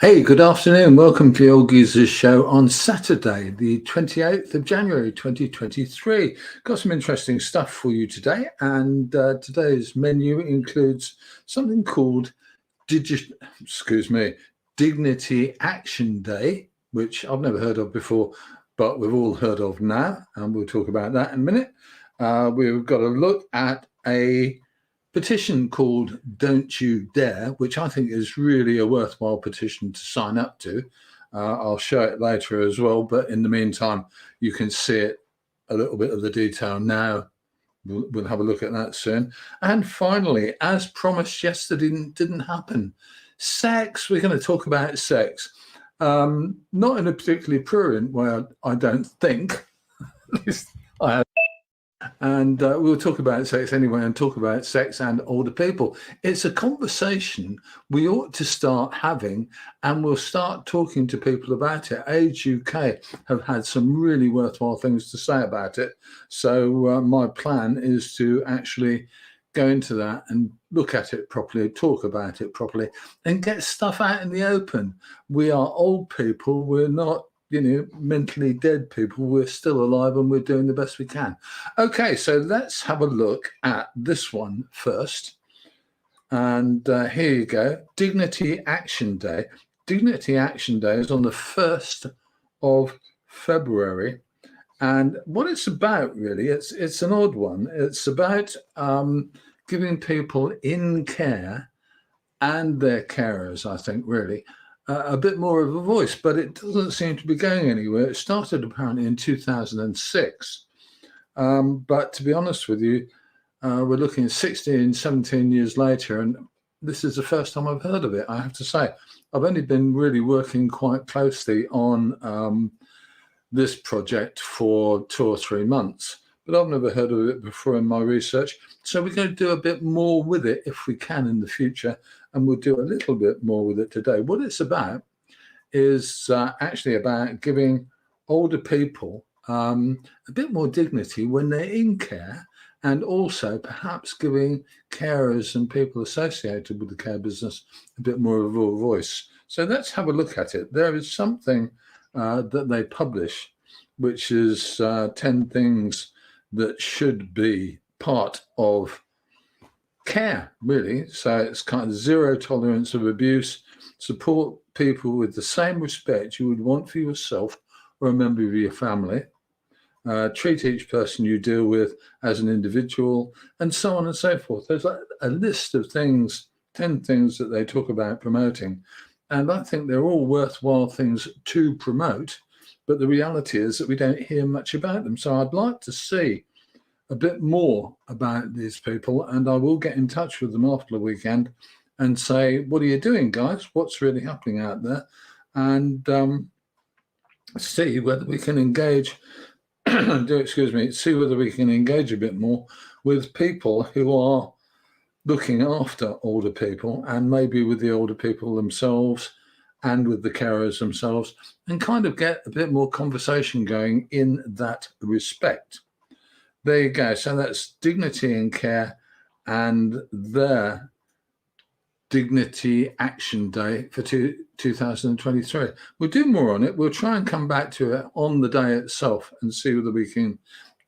Hey, good afternoon. Welcome to the Old Geezers show on Saturday, the 28th of January, 2023. Got some interesting stuff for you today, and today's menu includes something called Dignity Action Day, which I've never heard of before, but we've all heard of now, and we'll talk about that in a minute. We've got a look at a petition called Don't You Dare, which I think is really a worthwhile petition to sign up to. I'll show it later as well, but in the meantime, you can see it, a little bit of the detail now. We'll have a look at that soon. And finally, as promised yesterday, didn't happen. Sex, we're going to talk about sex. Not in a particularly prurient way, I don't think. At least I have. And we'll talk about sex anyway and talk about sex and older people. It's a conversation we ought to start having, and we'll start talking to people about it. Age UK have had some really worthwhile things to say about it. So my plan is to actually go into that and look at it properly, talk about it properly, and get stuff out in the open. We are old people. We're not mentally dead people. We're still alive and we're doing the best we can. Okay, so let's have a look at this one first. And here you go. Dignity Action Day. Dignity Action Day is on the 1st of February. And what it's about, really, it's an odd one. It's about giving people in care and their carers, I think, really, a bit more of a voice, but it doesn't seem to be going anywhere. It started apparently in 2006. But to be honest with you, we're looking at 16, 17 years later, and this is the first time I've heard of it, I have to say. I've only been really working quite closely on this project for 2 or 3 months, but I've never heard of it before in my research. So we're going to do a bit more with it if we can in the future, and we'll do a little bit more with it today. What it's about is actually about giving older people a bit more dignity when they're in care, and also perhaps giving carers and people associated with the care business a bit more of a voice. So let's have a look at it. There is something that they publish, which is 10 things that should be part of care, really. So it's kind of zero tolerance of abuse, support people with the same respect you would want for yourself or a member of your family, treat each person you deal with as an individual, and so on and so forth. There's a list of things, 10 things that they talk about promoting. And I think they're all worthwhile things to promote, but the reality is that we don't hear much about them. So I'd like to see a bit more about these people, and I will get in touch with them after the weekend and say, what are you doing, guys? What's really happening out there? And see whether we can engage, see whether we can engage a bit more with people who are looking after older people, and maybe with the older people themselves and with the carers themselves, and kind of get a bit more conversation going in that respect. There you go. So that's Dignity in Care and their Dignity Action Day for 2023. We'll do more on it. We'll try and come back to it on the day itself and see whether we can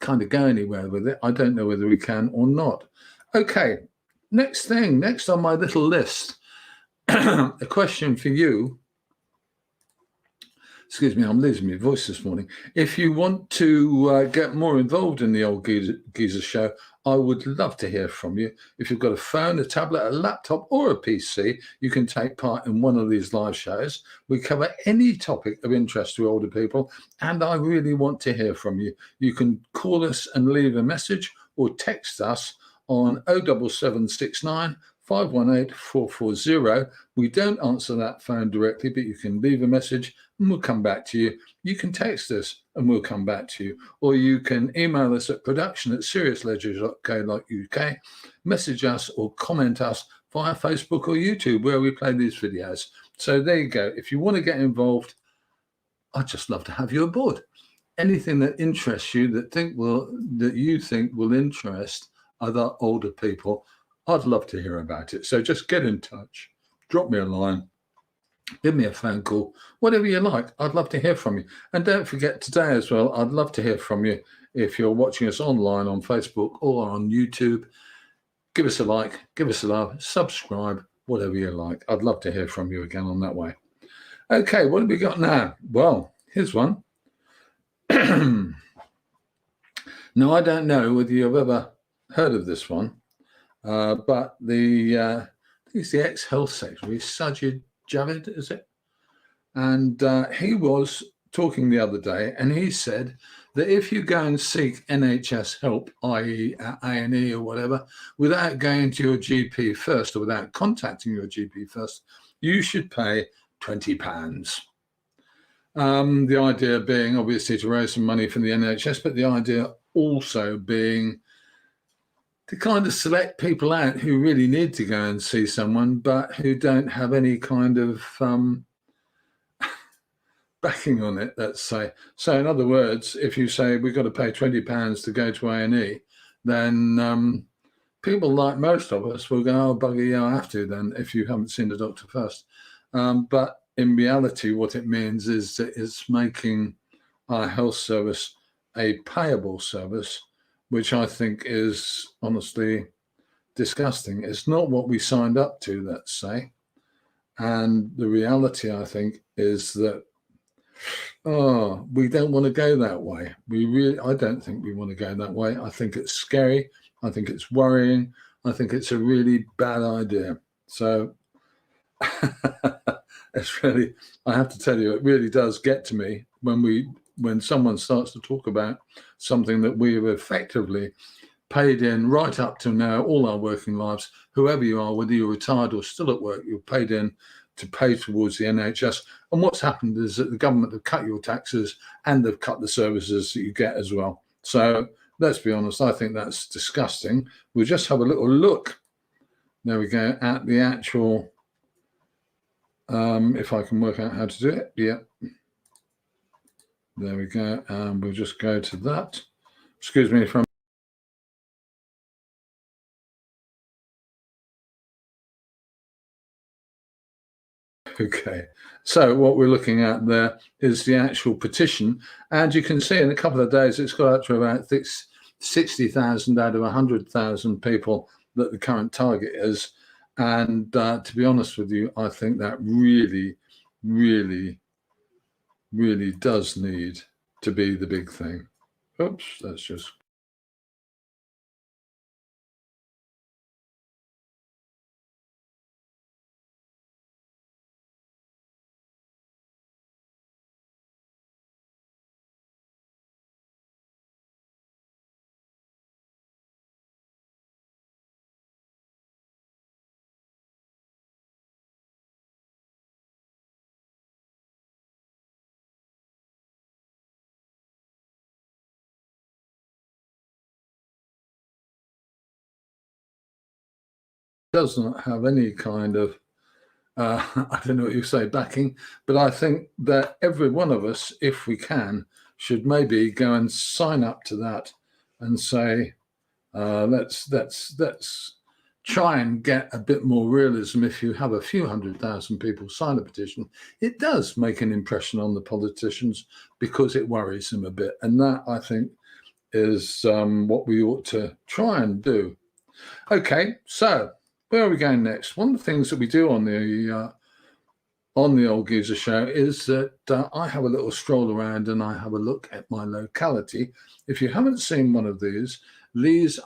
kind of go anywhere with it. I don't know whether we can or not. Okay, next on my little list, a question for you. Excuse me, I'm losing my voice this morning. If you want to get more involved in the Old Geezer show, I would love to hear from you. If you've got a phone, a tablet, a laptop, or a PC, you can take part in one of these live shows. We cover any topic of interest to older people, and I really want to hear from you. You can call us and leave a message or text us on 07769 518 440. We don't answer that phone directly, but you can leave a message and we'll come back to you. You can text us and we'll come back to you. Or you can email us at production@seriousledger.co.uk, message us or comment us via Facebook or YouTube where we play these videos. So there you go. If you want to get involved, I'd just love to have you aboard. Anything that interests you, that you think will interest other older people, I'd love to hear about it. So just get in touch, drop me a line, give me a phone call, whatever you like. I'd love to hear from you. And don't forget today as well, I'd love to hear from you if you're watching us online on Facebook or on YouTube. Give us a like, give us a love, subscribe, whatever you like. I'd love to hear from you again on that way. Okay, what have we got now? Well, here's one. Now, I don't know whether you've ever heard of this one, but I think it's the ex-health secretary, Sajid Javid, is it? And he was talking the other day, and he said that if you go and seek NHS help, i.e. A&E or whatever, without going to your GP first or without contacting your GP first, you should pay £20. The idea being obviously to raise some money from the NHS, but the idea also being to kind of select people out who really need to go and see someone, but who don't have any kind of backing on it, let's say. So in other words, if you say we've got to pay £20 to go to A&E, then people like most of us will go, oh, bugger, yeah, I have to then, if you haven't seen the doctor first. But in reality, what it means is that it's making our health service a payable service, which I think is honestly disgusting. It's not what we signed up to, let's say. And the reality, I think, is that, we don't want to go that way. I don't think we want to go that way. I think it's scary. I think it's worrying. I think it's a really bad idea. So it's really, I have to tell you, it really does get to me when someone starts to talk about something that we have effectively paid in right up to now, all our working lives, whoever you are, whether you're retired or still at work, you're paid in to pay towards the NHS. And what's happened is that the government have cut your taxes and they've cut the services that you get as well. So let's be honest, I think that's disgusting. We'll just have a little look. There we go, at the actual, if I can work out how to do it. Yeah. There we go. We'll just go to that. Excuse me from. Okay, so what we're looking at there is the actual petition, and you can see in a couple of days it's got up to about 60,000 out of 100,000 people that the current target is. And to be honest with you, I think that really, really, really does need to be the big thing. Oops, that's just. Does not have any kind of I don't know what you say, backing, but I think that every one of us, if we can, should maybe go and sign up to that and say, let's try and get a bit more realism. If you have a few 100,000 people sign a petition, it does make an impression on the politicians because it worries them a bit, and that I think is what we ought to try and do. Okay, so where are we going next? One of the things that we do on the Old Geezer Show is that I have a little stroll around and I have a look at my locality. If you haven't seen one of these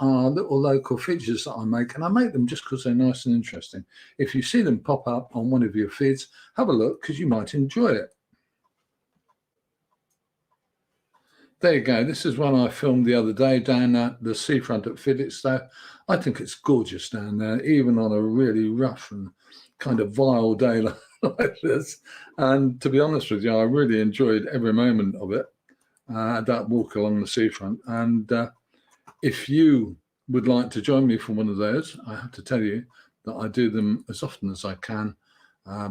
are little local features that I make, and I make them just because they're nice and interesting. If you see them pop up on one of your feeds, have a look because you might enjoy it. There you go. This is one I filmed the other day down at the seafront at Felixstowe. I think it's gorgeous down there, even on a really rough and kind of vile day like this. And to be honest with you, I really enjoyed every moment of it, that walk along the seafront. And if you would like to join me for one of those, I have to tell you that I do them as often as I can.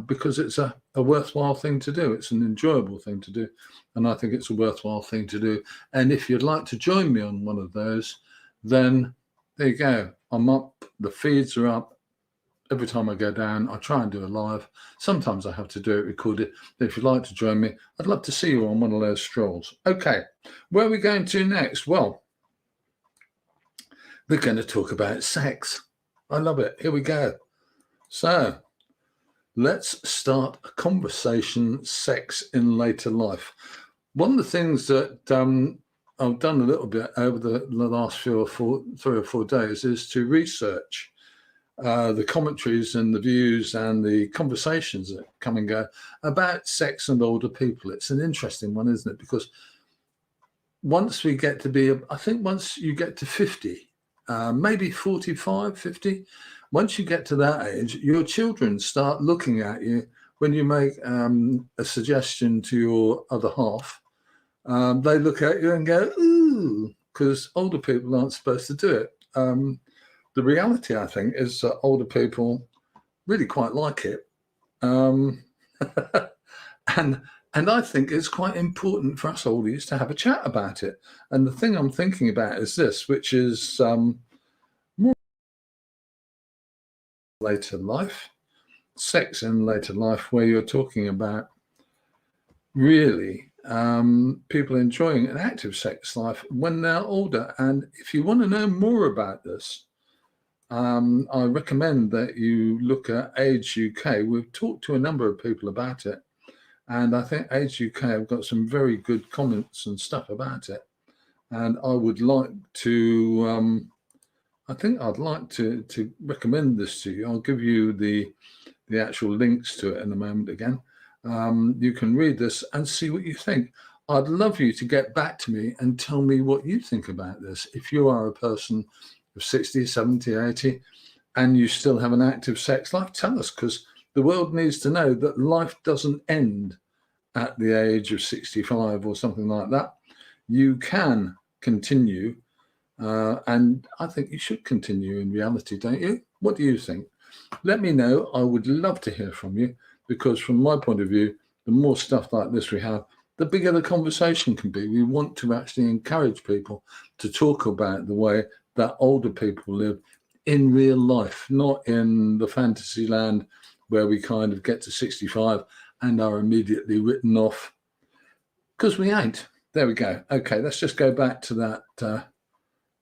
Because it's a worthwhile thing to do. It's an enjoyable thing to do. And I think it's a worthwhile thing to do. And if you'd like to join me on one of those, then there you go. I'm up. The feeds are up. every time I go down, I try and do a live. Sometimes I have to do it recorded. If you'd like to join me, I'd love to see you on one of those strolls. Okay, where are we going to next? Well, we're going to talk about sex. I love it. Here we go. So let's start a conversation, sex in later life. One of the things that I've done a little bit over the last 3 or 4 days is to research the commentaries and the views and the conversations that come and go about sex and older people. It's an interesting one, isn't it? Because once we get to be, I think once you get to 50, maybe 45, 50, once you get to that age, your children start looking at you when you make a suggestion to your other half. They look at you and go, ooh, because older people aren't supposed to do it. The reality, I think, is that older people really quite like it. And I think it's quite important for us oldies to have a chat about it. And the thing I'm thinking about is this, which is more later life, sex in later life, where you're talking about really people enjoying an active sex life when they're older. And if you want to know more about this, I recommend that you look at Age UK. We've talked to a number of people about it, and I think Age UK have got some very good comments and stuff about it. And I would like to, I think I'd like to recommend this to you. I'll give you the actual links to it in a moment again. You can read this and see what you think. I'd love you to get back to me and tell me what you think about this. If you are a person of 60, 70, 80, and you still have an active sex life, tell us, because the world needs to know that life doesn't end at the age of 65 or something like that. You can continue, and I think you should continue in reality, don't you? What do you think? Let me know. I would love to hear from you, because from my point of view, the more stuff like this we have, the bigger the conversation can be. We want to actually encourage people to talk about the way that older people live in real life, not in the fantasy land where we kind of get to 65 and are immediately written off, because we ain't. There we go. Okay, let's just go back to that.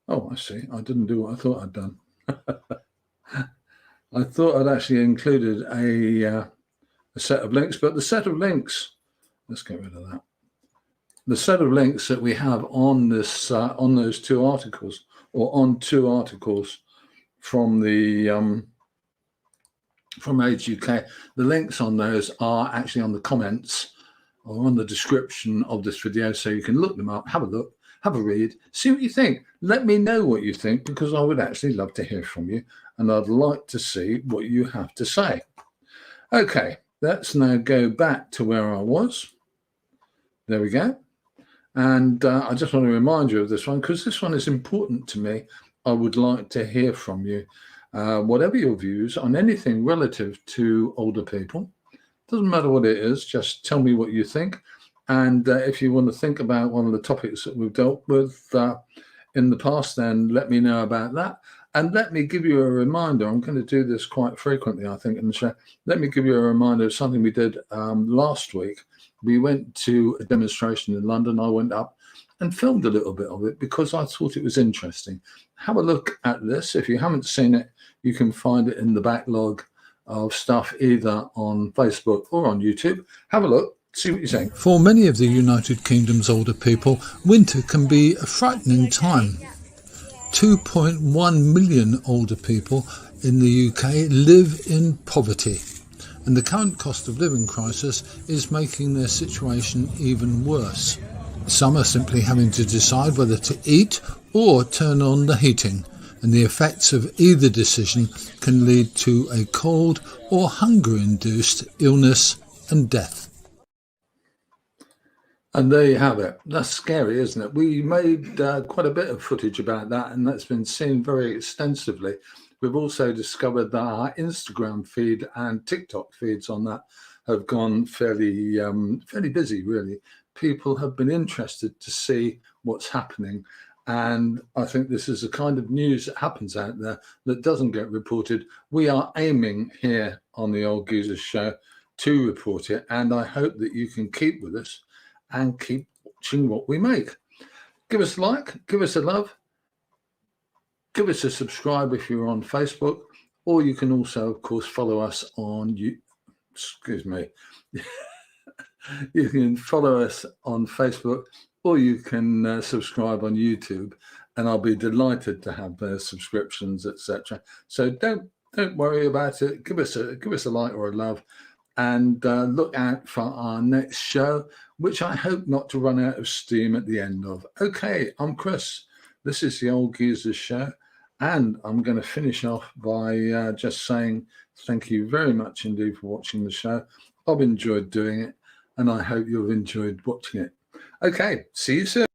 Oh, I see. I didn't do what I thought I'd done. I thought I'd actually included a set of links, but the set of links, let's get rid of that. The set of links that we have on this, on those 2 articles, or on 2 articles from the from Age UK, the links on those are actually on the comments or on the description of this video, so you can look them up, have a look, have a read, see what you think. Let me know what you think, because I would actually love to hear from you, and I'd like to see what you have to say. Okay, let's now go back to where I was. There we go. And I just want to remind you of this one, because this one is important to me. I would like to hear from you. Whatever your views on anything relative to older people, doesn't matter what it is, just tell me what you think. And if you want to think about one of the topics that we've dealt with in the past, then let me know about that. And let me give you a reminder. I'm going to do this quite frequently, I think, in the show. Let me give you a reminder of something we did last week. We went to a demonstration in London. I went up and filmed a little bit of it because I thought it was interesting. Have a look at this. If you haven't seen it, you can find it in the backlog of stuff either on Facebook or on YouTube. Have a look. See what you think. For many of the United Kingdom's older people, winter can be a frightening time. 2.1 million older people in the UK live in poverty, and the current cost of living crisis is making their situation even worse. Some are simply having to decide whether to eat or turn on the heating, and the effects of either decision can lead to a cold or hunger-induced illness and death. And there you have it. That's scary, isn't it? We made quite a bit of footage about that, and that's been seen very extensively. We've also discovered that our Instagram feed and TikTok feeds on that have gone fairly busy, really. People have been interested to see what's happening. And I think this is the kind of news that happens out there that doesn't get reported. We are aiming here on the Old Geezer Show to report it, and I hope that you can keep with us and keep watching what we make. Give us a like, give us a love, give us a subscribe if you're on Facebook, or you can also, of course, follow us on you can follow us on Facebook, or you can subscribe on YouTube, and I'll be delighted to have those subscriptions, etc. So don't worry about it. Give us a like or a love, and look out for our next show, which I hope not to run out of steam at the end of. Okay, I'm Chris. This is the Old Geezer Show, and I'm going to finish off by just saying thank you very much indeed for watching the show. I've enjoyed doing it, and I hope you've enjoyed watching it. Okay, see you soon.